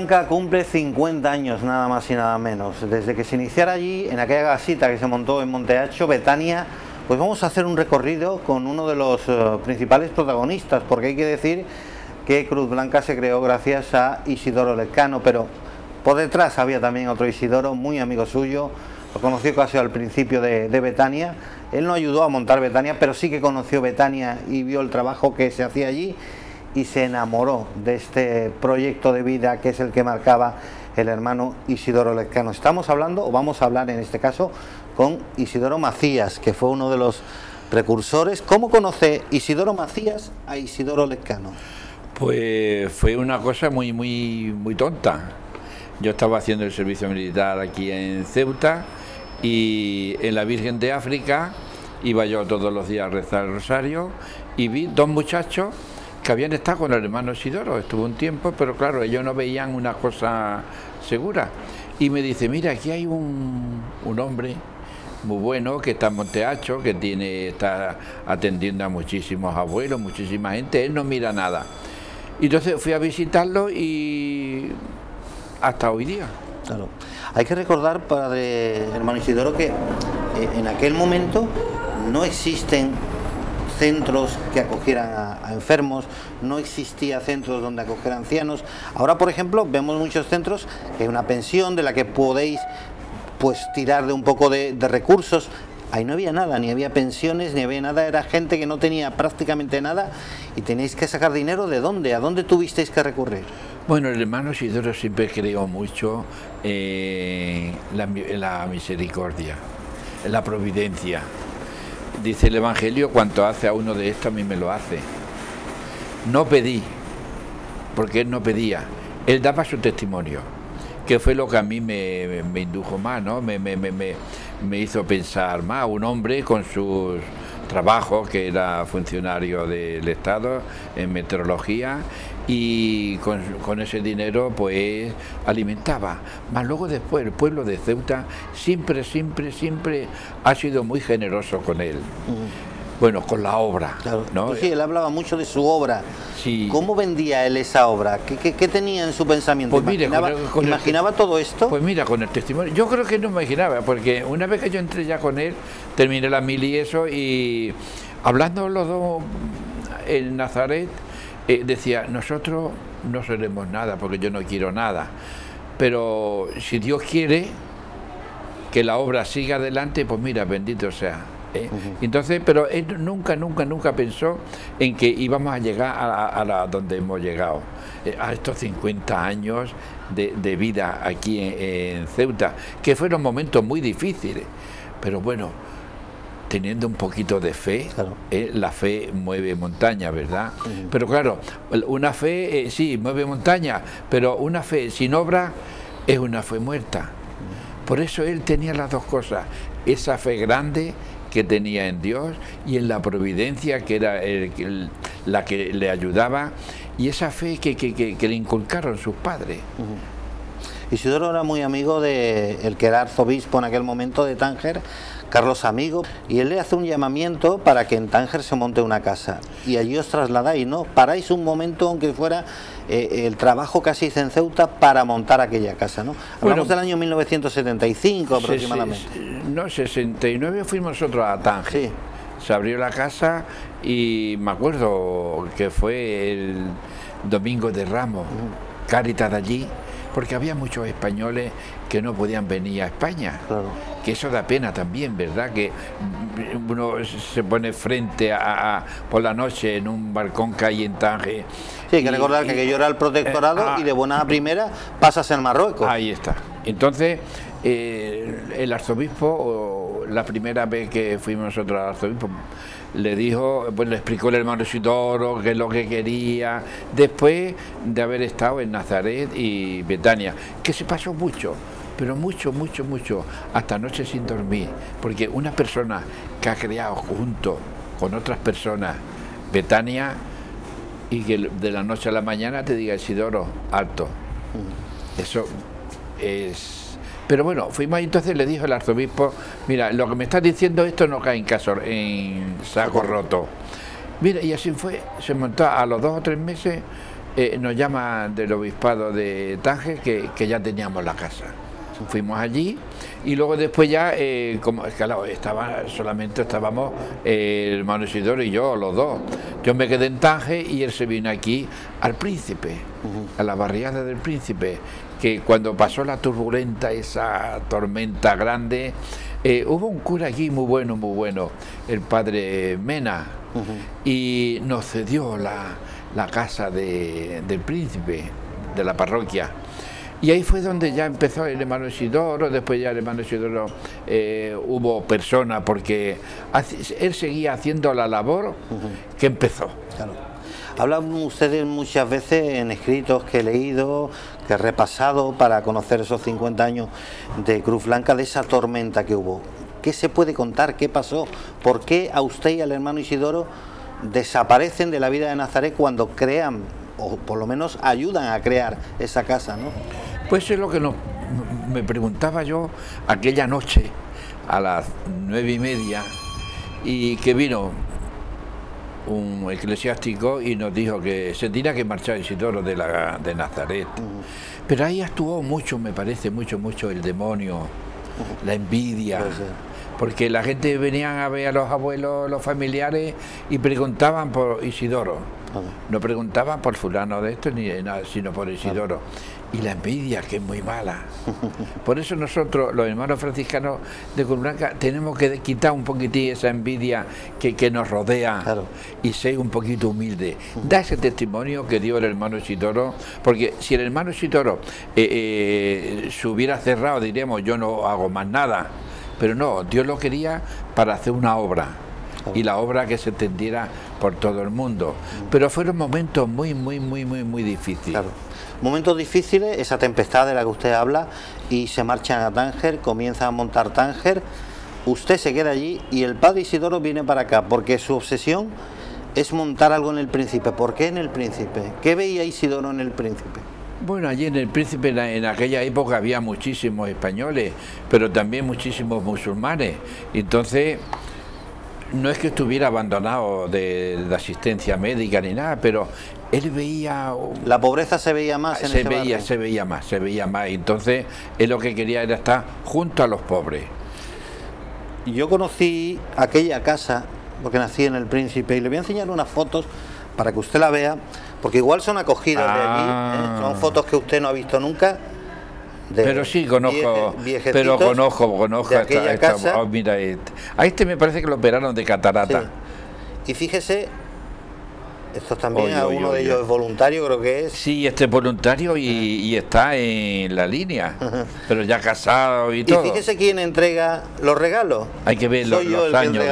Blanca cumple 50 años, nada más y nada menos. Desde que se iniciara allí, en aquella casita que se montó en Monteacho, Betania, pues vamos a hacer un recorrido con uno de los principales protagonistas, porque hay que decir que Cruz Blanca se creó gracias a Isidoro Lezcano, pero por detrás había también otro Isidoro, muy amigo suyo, lo conoció casi al principio de Betania. Él no ayudó a montar Betania, pero sí que conoció Betania y vio el trabajo que se hacía allí y se enamoró de este proyecto de vida que es el que marcaba el hermano Isidoro Lezcano. Estamos hablando, o vamos a hablar en este caso, con Isidoro Macías, que fue uno de los precursores. ¿Cómo conoce Isidoro Macías a Isidoro Lezcano? Pues fue una cosa muy tonta. Yo estaba haciendo el servicio militar aquí en Ceuta y en la Virgen de África iba yo todos los días a rezar el rosario y vi dos muchachos que habían estado con el hermano Isidoro. Estuvo un tiempo, pero claro, ellos no veían una cosa segura. Y me dice, mira, aquí hay un hombre muy bueno que está en Monteacho, que está atendiendo a muchísimos abuelos, muchísima gente, él no mira nada. Y entonces fui a visitarlo y hasta hoy día. Claro. Hay que recordar, padre hermano Isidoro, que en aquel momento no existen centros que acogieran a enfermos, no existía centros donde acoger a ancianos. Ahora, por ejemplo, vemos muchos centros que hay una pensión de la que podéis pues tirar de un poco de recursos. Ahí no había nada, ni había pensiones, ni había nada, era gente que no tenía prácticamente nada y tenéis que sacar dinero. ¿De dónde? ¿A dónde tuvisteis que recurrir? Bueno, el hermano Isidoro siempre creó mucho en la misericordia, en la providencia. Dice el Evangelio, cuanto hace a uno de estos, a mí me lo hace. No pedí, porque él no pedía, él daba su testimonio, que fue lo que a mí me indujo más, ¿no? Me hizo pensar más. Un hombre con sus trabajos, que era funcionario del Estado en meteorología, y con ese dinero pues alimentaba. Más luego después el pueblo de Ceuta siempre ha sido muy generoso con él. Bueno, con la obra, claro, ¿no? Pues sí, él hablaba mucho de su obra. Sí. ¿Cómo vendía él esa obra? ¿Qué tenía en su pensamiento? Pues mire, ¿Imaginaba todo esto? Pues mira, con el testimonio, yo creo que no imaginaba, porque una vez que yo entré ya con él, terminé la mili y eso, y hablando los dos en Nazaret, decía, nosotros no seremos nada, porque yo no quiero nada, pero si Dios quiere que la obra siga adelante, pues mira, bendito sea. Entonces, pero él nunca pensó en que íbamos a llegar a donde hemos llegado, a estos 50 años de vida aquí en Ceuta, que fueron momentos muy difíciles, pero bueno, teniendo un poquito de fe, claro. La fe mueve montaña, ¿verdad? Pero claro, una fe, sí, mueve montaña, pero una fe sin obra es una fe muerta. Por eso él tenía las dos cosas, esa fe grande que tenía en Dios y en la providencia, que era la que le ayudaba, y esa fe que le inculcaron sus padres. Isidoro era muy amigo de el que era arzobispo en aquel momento de Tánger, Carlos Amigo, y él le hace un llamamiento para que en Tánger se monte una casa, y allí os trasladáis, ¿no? Paráis un momento, aunque fuera el trabajo que hacéis en Ceuta para montar aquella casa, ¿no? Hablamos del año 1975 aproximadamente. No, 69 fuimos nosotros a Tánger. Sí. Se abrió la casa y me acuerdo que fue el Domingo de Ramos, Cáritas de allí, porque había muchos españoles que no podían venir a España. Claro. Que eso da pena también, ¿verdad? Que uno se pone frente por la noche en un balcón que hay en Tánger. Sí, hay que recordar que aquello era el protectorado y de buena primera pasas en Marruecos. Ahí está. Entonces, el arzobispo, la primera vez que fuimos nosotros al arzobispo, le dijo, pues le explicó el hermano Isidoro qué es lo que quería, después de haber estado en Nazaret y Betania, que se pasó mucho, pero mucho, hasta noche sin dormir, porque una persona que ha creado junto con otras personas Betania, y que de la noche a la mañana te diga Isidoro, alto, eso es... Pero bueno, fuimos ahí, entonces le dijo el arzobispo, mira, lo que me estás diciendo esto no cae en saco roto. Mira, y así fue, se montó a los 2 o 3 meses nos llama del obispado de Tánger que ya teníamos la casa. Fuimos allí y luego después ya, como claro, solamente estábamos el hermano Isidoro y yo, los dos. Yo me quedé en Tánger y él se vino aquí al Príncipe, a la barriada del Príncipe, que cuando pasó la turbulenta, esa tormenta grande, hubo un cura aquí muy bueno, el padre Mena, y nos cedió la casa del Príncipe, de la parroquia. Y ahí fue donde ya empezó el hermano Isidoro. Después ya el hermano Isidoro hubo personas, porque él seguía haciendo la labor que empezó. Claro. Hablan ustedes muchas veces en escritos que he leído, que he repasado para conocer esos 50 años de Cruz Blanca, de esa tormenta que hubo. ¿Qué se puede contar? ¿Qué pasó? ¿Por qué a usted y al hermano Isidoro desaparecen de la vida de Nazaret cuando crean, o por lo menos ayudan a crear esa casa, ¿no? Pues es lo que me preguntaba yo aquella noche a las 9:30, y que vino un eclesiástico y nos dijo que se tenía que marchar Isidoro de Nazaret. Pero ahí actuó mucho, me parece, mucho el demonio, la envidia. Porque la gente venía a ver a los abuelos, los familiares, y preguntaban por Isidoro. No preguntaban por fulano de esto ni nada, sino por Isidoro. Y la envidia, que es muy mala. Por eso nosotros, los hermanos franciscanos de Cruz Blanca, tenemos que quitar un poquitín esa envidia que nos rodea, y ser un poquito humilde. Da ese testimonio que dio el hermano Isidoro, porque si el hermano Isidoro se hubiera cerrado, diríamos, yo no hago más nada. Pero no, Dios lo quería para hacer una obra, y la obra que se extendiera por todo el mundo. Pero fueron momentos muy difíciles. Claro. Momentos difíciles, esa tempestad de la que usted habla, y se marchan a Tánger, comienzan a montar Tánger, usted se queda allí y el padre Isidoro viene para acá, porque su obsesión es montar algo en el Príncipe. ¿Por qué en el Príncipe? ¿Qué veía Isidoro en el Príncipe? Bueno, allí en el Príncipe, en aquella época había muchísimos españoles, pero también muchísimos musulmanes. Entonces, no es que estuviera abandonado de asistencia médica ni nada, pero él veía... La pobreza se veía más en ese barrio. Se veía más. Entonces, él lo que quería era estar junto a los pobres. Yo conocí aquella casa, porque nací en el Príncipe, y le voy a enseñar unas fotos para que usted la vea, porque igual son acogidas de allí, son fotos que usted no ha visto nunca. Pero sí, conozco, conozco de aquella casa. Mira, a este me parece que lo operaron de catarata. Sí. Y fíjese, estos también, alguno de ellos es voluntario, creo que es. Sí, este es voluntario y está en la línea, pero ya casado y todo. Y fíjese quién entrega los regalos. Hay que ver los años,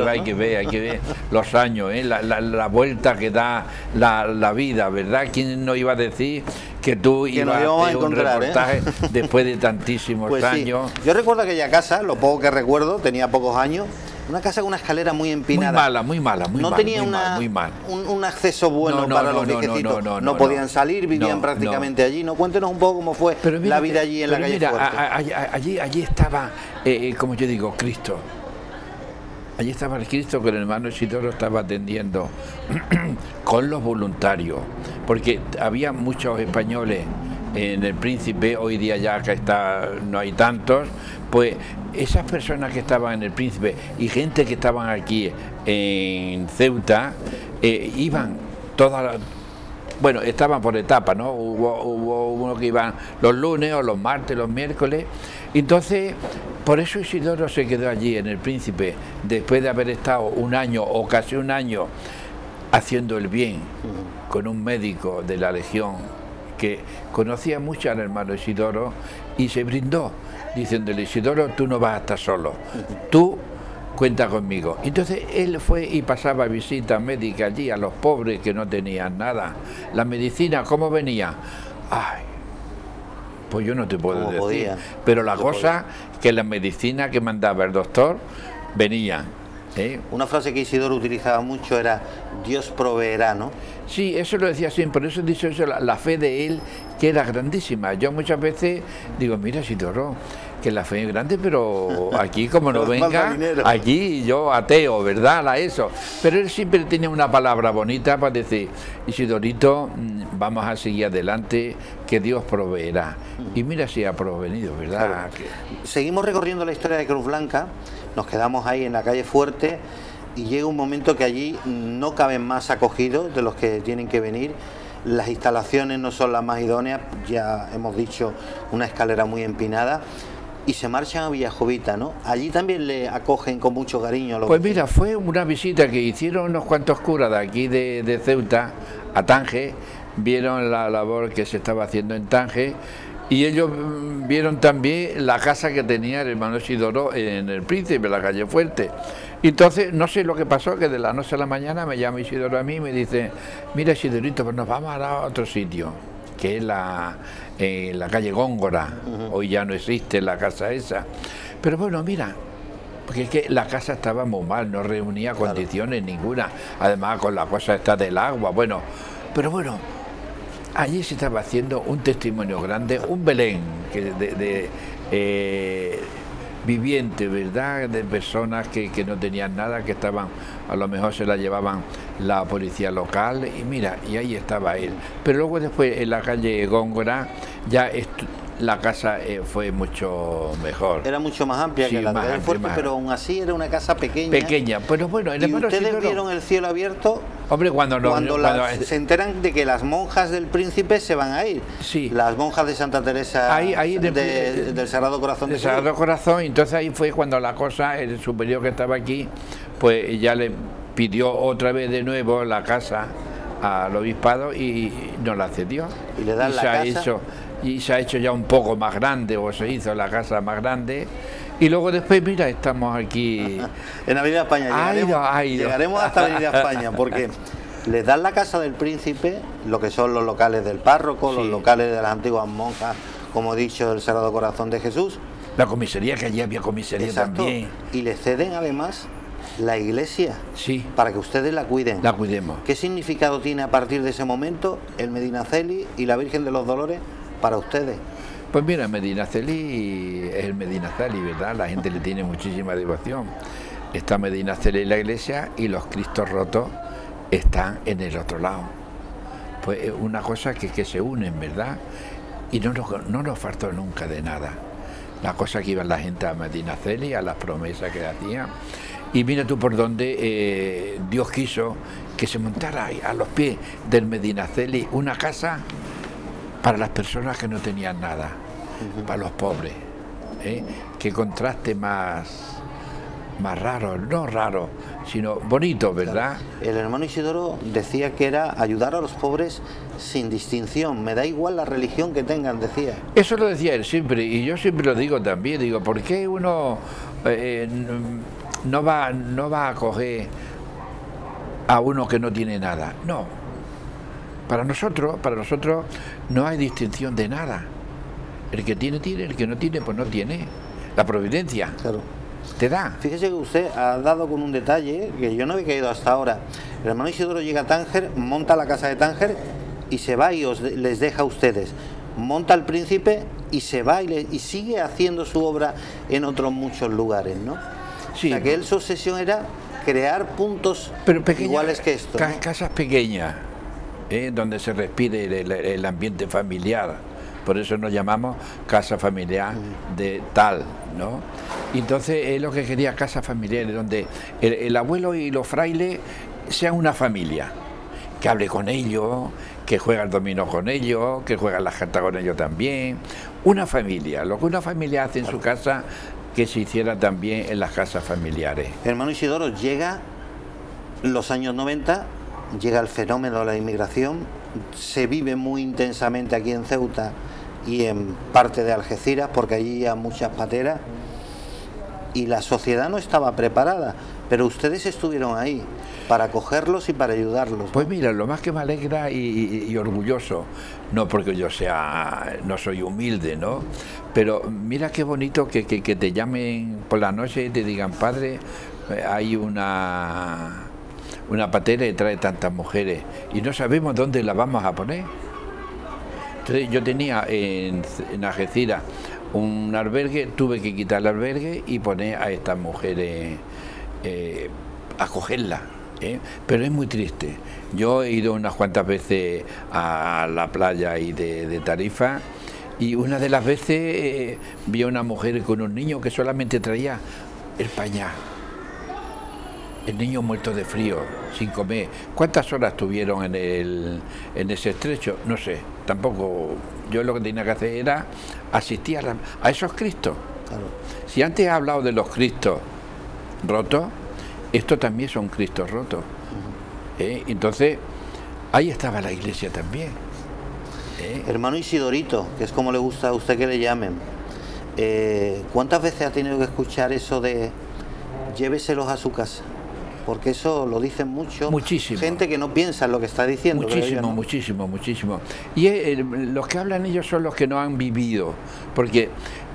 hay que ver los años, la vuelta que da la vida, ¿verdad? ¿Quién no iba a decir que tú ibas a hacer un reportaje después de tantísimos años? Sí. Yo recuerdo aquella casa, lo poco que recuerdo, tenía pocos años. Una casa con una escalera muy empinada. Muy mala. No tenía un acceso bueno para los viejecitos. No podían salir, vivían prácticamente allí. No, cuéntenos un poco cómo fue la vida allí en la calle Fuerte. Allí estaba, como yo digo, Cristo. Allí estaba el Cristo que el hermano Isidoro estaba atendiendo con los voluntarios, porque había muchos españoles en el Príncipe. Hoy día ya que no hay tantos. Pues esas personas que estaban en el Príncipe y gente que estaban aquí en Ceuta, iban todas, bueno, estaban por etapas, ¿no? Hubo uno que iban los lunes o los martes, los miércoles. Entonces, por eso Isidoro se quedó allí en el Príncipe, después de haber estado un año o casi un año haciendo el bien con un médico de la Legión que conocía mucho al hermano Isidoro, y se brindó diciéndole: Isidoro, tú no vas a estar solo, tú cuenta conmigo. Entonces él fue y pasaba visitas médicas allí a los pobres que no tenían nada. La medicina, ¿cómo venía? Ay, pues yo no te puedo decir, pero la cosa que la medicina que mandaba el doctor venía. Una frase que Isidoro utilizaba mucho era: Dios proveerá, ¿no? Sí, eso lo decía siempre, por eso he dicho eso, la fe de él, que era grandísima. Yo muchas veces digo: mira, Isidoro, que la fe es grande, pero aquí como no Nos falta venga, dinero. aquí yo ateo, ¿verdad? A eso. Pero él siempre tiene una palabra bonita para decir, Isidorito, vamos a seguir adelante, que Dios proveerá. Y mira si ha provenido, ¿verdad? Claro. Seguimos recorriendo la historia de Cruz Blanca, nos quedamos ahí en la calle Fuerte y llega un momento que allí no caben más acogidos de los que tienen que venir. Las instalaciones no son las más idóneas, ya hemos dicho, una escalera muy empinada, y se marchan a Villascovita, ¿no? Allí también le acogen con mucho cariño. Pues mira, fue una visita que hicieron unos cuantos curas de aquí de Ceuta a Tánger, vieron la labor que se estaba haciendo en Tánger, y ellos vieron también la casa que tenía el hermano Isidoro en el Príncipe, en la calle Fuerte. Y entonces, no sé lo que pasó, que de la noche a la mañana me llama Isidoro a mí y me dice, mira Isidorito, pues nos vamos a otro sitio, que es la calle Góngora. Hoy ya no existe la casa esa. Pero bueno, mira, porque es que la casa estaba muy mal, no reunía condiciones ninguna, además con la cosa esta del agua, bueno, pero bueno, allí se estaba haciendo un testimonio grande, un Belén viviente, ¿verdad? De personas que no tenían nada, que estaban, a lo mejor se la llevaban la policía local, y mira, y ahí estaba él. Pero luego después en la calle Góngora ya la casa fue mucho mejor. Era mucho más amplia, sí, que la de calle Fuerte, pero aún así era una casa pequeña. Pequeña, pero bueno, el ¿Y hermano ustedes Isidoro vieron el cielo abierto? Hombre, cuando se enteran de que las monjas del Príncipe se van a ir. Sí. Las monjas de Santa Teresa ahí del Sagrado Corazón de Jesús. Sagrado Corazón, entonces ahí fue cuando la cosa, el superior que estaba aquí, pues ya le pidió otra vez de nuevo la casa al obispado y no la cedió. Y le dan la casa. Y se ha hecho ya un poco más grande, o se hizo la casa más grande. Y luego después, mira, estamos aquí en Avenida España. Llegaremos hasta Avenida España, porque les dan la casa del Príncipe, lo que son los locales del párroco, sí, los locales de las antiguas monjas, como he dicho, del Sagrado Corazón de Jesús. La comisaría, que allí había comisaría. Exacto. También. Y le ceden además la iglesia, sí, para que ustedes la cuiden. La cuidemos. ¿Qué significado tiene a partir de ese momento el Medinaceli y la Virgen de los Dolores para ustedes? Pues mira, Medinaceli es el Medinaceli, ¿verdad? La gente le tiene muchísima devoción. Está Medinaceli en la iglesia y los Cristos rotos están en el otro lado. Pues es una cosa que se unen, ¿verdad? Y no nos faltó nunca de nada. La cosa que iba la gente a Medinaceli, a las promesas que hacían. Y mira tú por dónde Dios quiso que se montara a los pies del Medinaceli una casa para las personas que no tenían nada, para los pobres. Qué contraste más raro, no raro, sino bonito, ¿verdad? El hermano Isidoro decía que era ayudar a los pobres sin distinción, me da igual la religión que tengan, decía. Eso lo decía él siempre, y yo siempre lo digo también, digo, ¿por qué uno no va a acoger a uno que no tiene nada? No. Para nosotros no hay distinción de nada. El que tiene, el que no tiene, pues no tiene. La providencia, claro, te da. Fíjese que usted ha dado con un detalle que yo no había caído hasta ahora. El hermano Isidoro llega a Tánger, monta la casa de Tánger y se va y les deja a ustedes. Monta el Príncipe y se va y sigue haciendo su obra en otros muchos lugares, ¿no? Sí. O sea, que él, su obsesión era crear puntos iguales que esto, ¿no? Casas pequeñas, donde se respire el ambiente familiar. Por eso nos llamamos casa familiar de tal, ¿no? Y entonces es lo que quería, casa familiar, donde el abuelo y los frailes sean una familia, que hable con ellos, que juegue al dominó con ellos, que juegue a las cartas con ellos también. Una familia, lo que una familia hace en su casa, que se hiciera también en las casas familiares. Hermano Isidoro, llega los años 90, llega el fenómeno de la inmigración, se vive muy intensamente aquí en Ceuta y en parte de Algeciras, porque allí hay muchas pateras, y la sociedad no estaba preparada, pero ustedes estuvieron ahí para acogerlos y para ayudarlos, ¿no? Pues mira, lo más que me alegra y orgulloso, no porque yo no soy humilde, ¿no? Pero mira qué bonito que te llamen por la noche y te digan, padre, hay una patera y trae tantas mujeres y no sabemos dónde la vamos a poner. Entonces yo tenía en Algeciras un albergue, tuve que quitar el albergue y poner a estas mujeres, acogerlas. Pero es muy triste. Yo he ido unas cuantas veces a la playa y de Tarifa, y una de las veces vi a una mujer con un niño que solamente traía el pañal. El niño muerto de frío, sin comer. ¿Cuántas horas tuvieron en ese estrecho? No sé, tampoco. Yo lo que tenía que hacer era asistir a esos Cristos. Claro. Si antes he hablado de los Cristos rotos, estos también son Cristos rotos. Entonces, ahí estaba la iglesia también. Hermano Isidorito, que es como le gusta a usted que le llamen, ¿cuántas veces ha tenido que escuchar eso de lléveselos a su casa? Porque eso lo dicen mucho. Muchísimo. Gente que no piensa en lo que está diciendo. Muchísimo, ¿no? Muchísimo. Y los que hablan ellos son los que no han vivido. Porque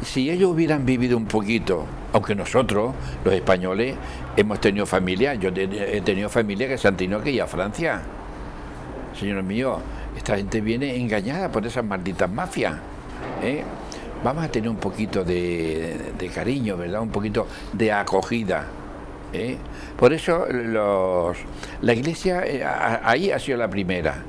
si ellos hubieran vivido un poquito, aunque nosotros, los españoles, hemos tenido familia, yo he tenido familia que se han tenido que ir a Francia. Señor mío, esta gente viene engañada por esas malditas mafias. Vamos a tener un poquito de cariño, ¿verdad? Un poquito de acogida. Por eso la iglesia ahí ha sido la primera,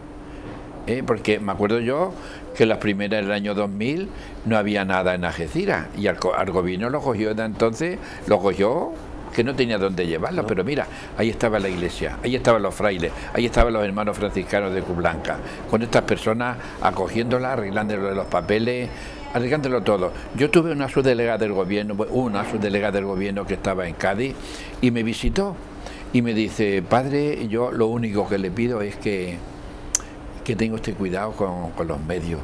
porque me acuerdo yo que las primeras del año 2000 no había nada en Algeciras y al gobierno lo cogió de entonces, lo cogió que no tenía dónde llevarlo, pero mira, ahí estaba la iglesia, ahí estaban los frailes, ahí estaban los hermanos franciscanos de Cublanca, con estas personas acogiéndolas, arreglándole los papeles, arreglándolo todo. Yo tuve una subdelegada del gobierno que estaba en Cádiz y me visitó y me dice: padre, yo lo único que le pido es que tenga usted cuidado con los medios.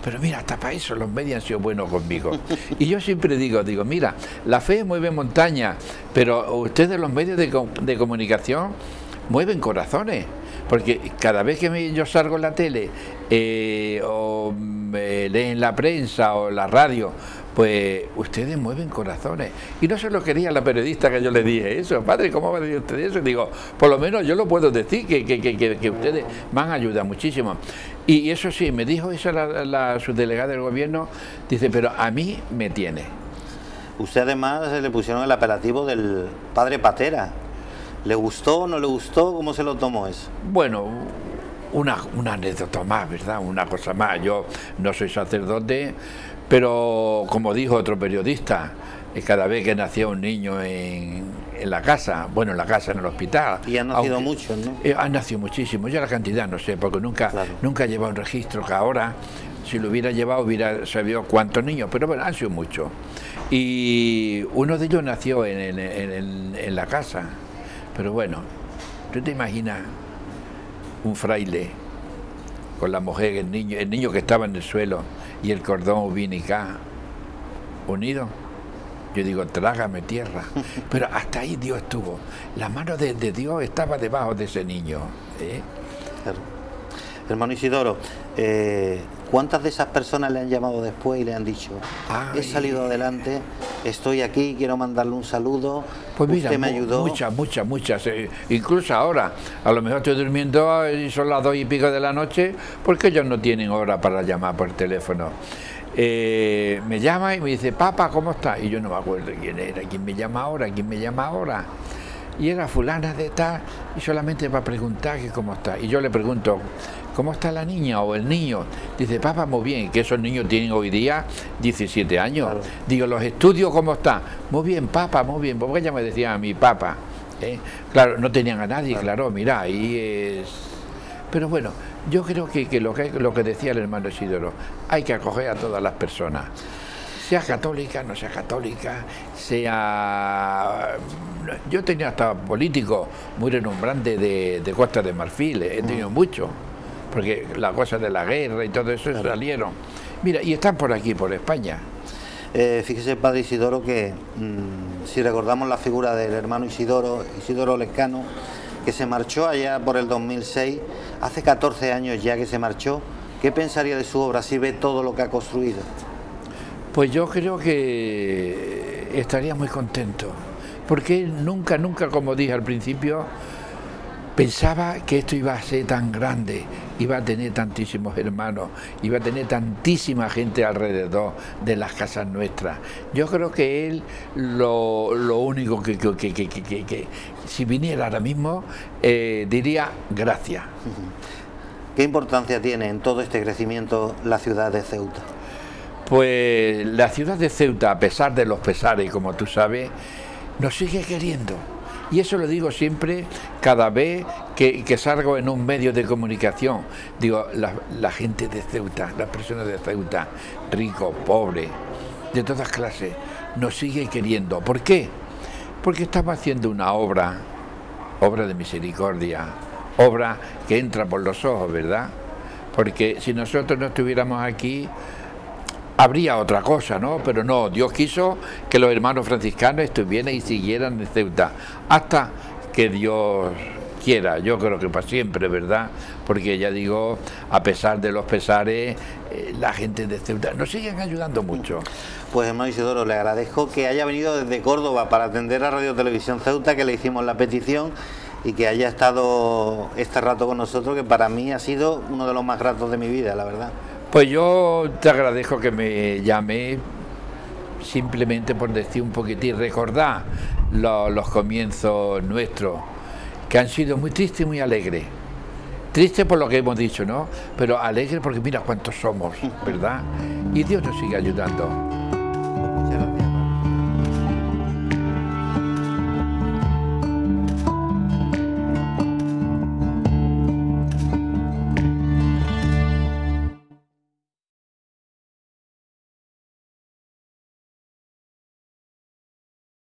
Pero mira, hasta para eso los medios han sido buenos conmigo. Y yo siempre digo, mira, la fe mueve montañas, pero ustedes los medios de comunicación mueven corazones. Porque cada vez que yo salgo en la tele o leen la prensa o la radio, pues ustedes mueven corazones. Y no se lo quería la periodista que yo le dije eso. Padre, ¿cómo va a decir usted eso? Y digo, por lo menos yo lo puedo decir, que ustedes me han ayudado muchísimo. Y eso sí, me dijo esa la subdelegada del gobierno, dice, pero a mí me tiene. Usted además le pusieron el apelativo del padre Patera. ¿Le gustó, no le gustó? ¿Cómo se lo tomó eso? Bueno, una anécdota más, ¿verdad? Una cosa más. Yo no soy sacerdote, pero como dijo otro periodista, cada vez que nacía un niño en la casa, bueno, en la casa, en el hospital. Y han nacido muchos, ¿no? Han nacido muchísimos. Yo la cantidad no sé, porque nunca he llevado un registro, que ahora, si lo hubiera llevado, hubiera sabido cuántos niños, pero bueno, han sido muchos. Y uno de ellos nació en la casa. Pero bueno, ¿tú te imaginas un fraile con la mujer, el niño que estaba en el suelo y el cordón umbilical unido? Yo digo, trágame tierra. Pero hasta ahí Dios estuvo. La mano de Dios estaba debajo de ese niño. Claro. Hermano Isidoro, ¿cuántas de esas personas le han llamado después y le han dicho, he salido adelante, estoy aquí, quiero mandarle un saludo, pues mira, usted me ayudó? Muchas. Incluso ahora, a lo mejor estoy durmiendo y son las 2 y pico de la noche, porque ellos no tienen hora para llamar por teléfono. Me llama y me dice, papá, ¿cómo estás? Y yo no me acuerdo quién era, quién me llama ahora. Y era fulana de tal, y solamente para preguntar que cómo está. Y yo le pregunto, ¿cómo está la niña o el niño? Dice, papá, muy bien, que esos niños tienen hoy día 17 años. Claro. Digo, ¿los estudios cómo están? Muy bien, papá, muy bien, porque ella me decía a mi papá. Claro, no tenían a nadie, claro, mira, ahí es... Pero bueno, yo creo que lo que decía el hermano Isidoro, hay que acoger a todas las personas. Sea católica, no sea católica, sea... Yo tenía hasta políticos muy renombrantes de Costa de Marfil, he tenido mucho, porque las cosas de la guerra y todo eso salieron. Mira, y están por aquí, por España. Fíjese, padre Isidoro, que si recordamos la figura del hermano Isidoro Lescano, que se marchó allá por el 2006, hace 14 años ya que se marchó, ¿qué pensaría de su obra si ve todo lo que ha construido? Pues yo creo que estaría muy contento, porque nunca, como dije al principio, Pensaba que esto iba a ser tan grande, iba a tener tantísimos hermanos, iba a tener tantísima gente alrededor de las casas nuestras. Yo creo que él lo único que si viniera ahora mismo diría gracias. ¿Qué importancia tiene en todo este crecimiento la ciudad de Ceuta? Pues la ciudad de Ceuta, a pesar de los pesares, como tú sabes, nos sigue queriendo. Y eso lo digo siempre, cada vez que salgo en un medio de comunicación. Digo, la gente de Ceuta, las personas de Ceuta, ricos, pobres, de todas clases, nos sigue queriendo. ¿Por qué? Porque estamos haciendo una obra de misericordia, obra que entra por los ojos, ¿verdad? Porque si nosotros no estuviéramos aquí, habría otra cosa, ¿no? Pero no, Dios quiso que los hermanos franciscanos estuvieran y siguieran en Ceuta, hasta que Dios quiera, yo creo que para siempre, ¿verdad? Porque ya digo, a pesar de los pesares, la gente de Ceuta nos siguen ayudando mucho. Pues hermano Isidoro, le agradezco que haya venido desde Córdoba para atender a Radio Televisión Ceuta, que le hicimos la petición, y que haya estado este rato con nosotros, que para mí ha sido uno de los más gratos de mi vida, la verdad. Pues yo te agradezco que me llame, simplemente por decir un poquitín, recordar los comienzos nuestros, que han sido muy tristes y muy alegres. Tristes por lo que hemos dicho, ¿no? Pero alegres porque mira cuántos somos, ¿verdad? Y Dios nos sigue ayudando.